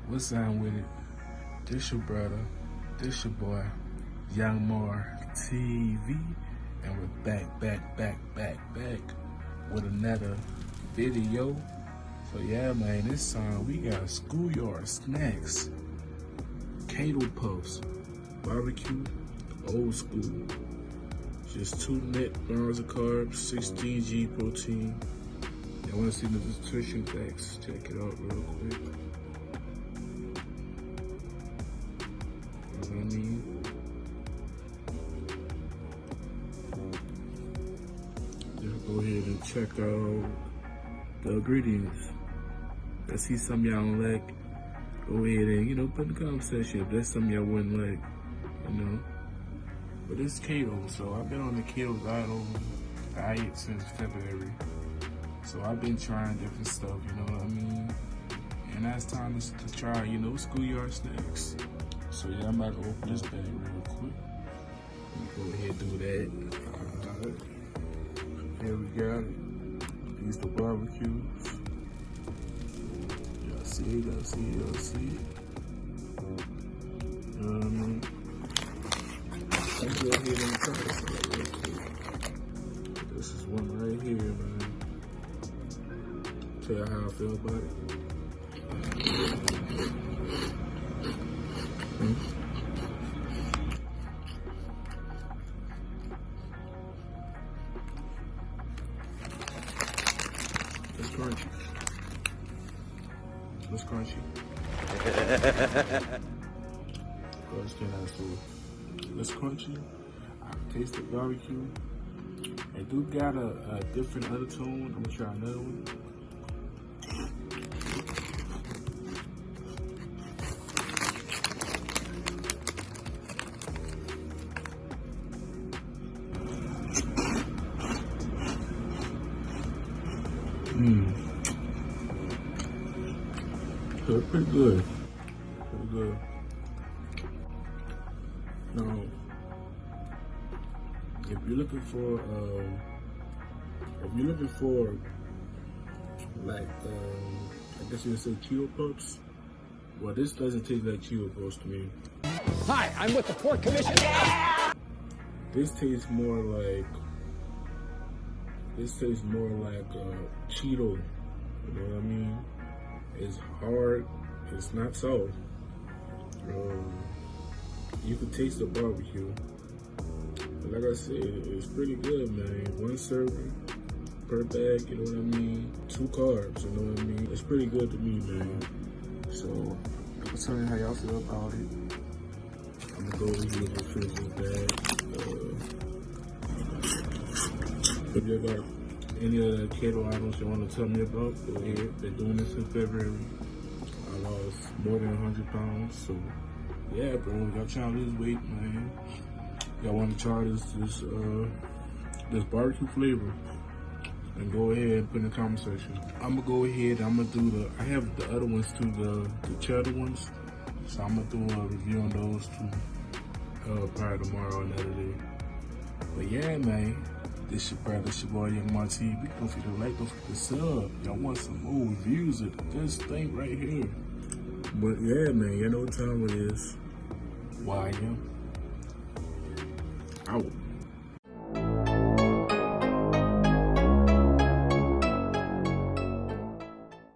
Wazzam with it. This your brother. This your boy, Young More TV. And we're back with another video. So yeah, man, this time we got Schoolyard snacks, Keto puffs, barbecue, old school. Just 2 net bars of carbs, 16 G protein. Y'all wanna see the nutrition facts? Check it out real quick. You know what I mean? Just go ahead and check out the ingredients. Let's see some y'all don't like. Go ahead and, put in the comment section if that's something y'all wouldn't like, But it's keto, so I've been on the keto diet since February. So I've been trying different stuff, you know what I mean? And now it's time to try, Schoolyard snacks. So yeah, I'm about to open this bag real quick. Let me go ahead and do that. Alright. Here we got it. These the barbecues. Y'all see it, y'all see it, y'all see it. You know what I mean? Let's go ahead and try this real quick. This is one right here, man. Tell you how I feel about it. It's crunchy. It's crunchy. It's crunchy. I tasted barbecue. It do got a different undertone. I'm gonna try another one. So it's pretty good. Pretty good. Now, if you're looking for, like, I guess you would say Cheeto puffs. Well, this doesn't taste like Cheeto puffs to me. Hi, I'm with the Port Commission. This tastes more like Cheeto. You know what I mean? It's hard. It's not soft. You can taste the barbecue. But like I said, it's pretty good, man. 1 serving per bag, you know what I mean? 2 carbs, you know what I mean? It's pretty good to me, man. So, I'll tell you how y'all feel about it. I'm gonna go over here and finish this bag. If you got any other keto items you want to tell me about, go ahead. Been doing this in February. I lost more than 100 pounds, so yeah, bro, y'all trying to lose weight, man. Y'all want to try this barbecue flavor, and go ahead and put in the comment section. I'm gonna go ahead. I'm gonna do I have the other ones too, the cheddar ones. So I'm gonna do a review on those too, probably tomorrow or another day. But yeah, man. This your brother, this your boy, Young More TV. Don't forget to like, don't forget to sub. Y'all want some more reviews of this thing right here. But yeah, man, you know what time it is. YALL. Out.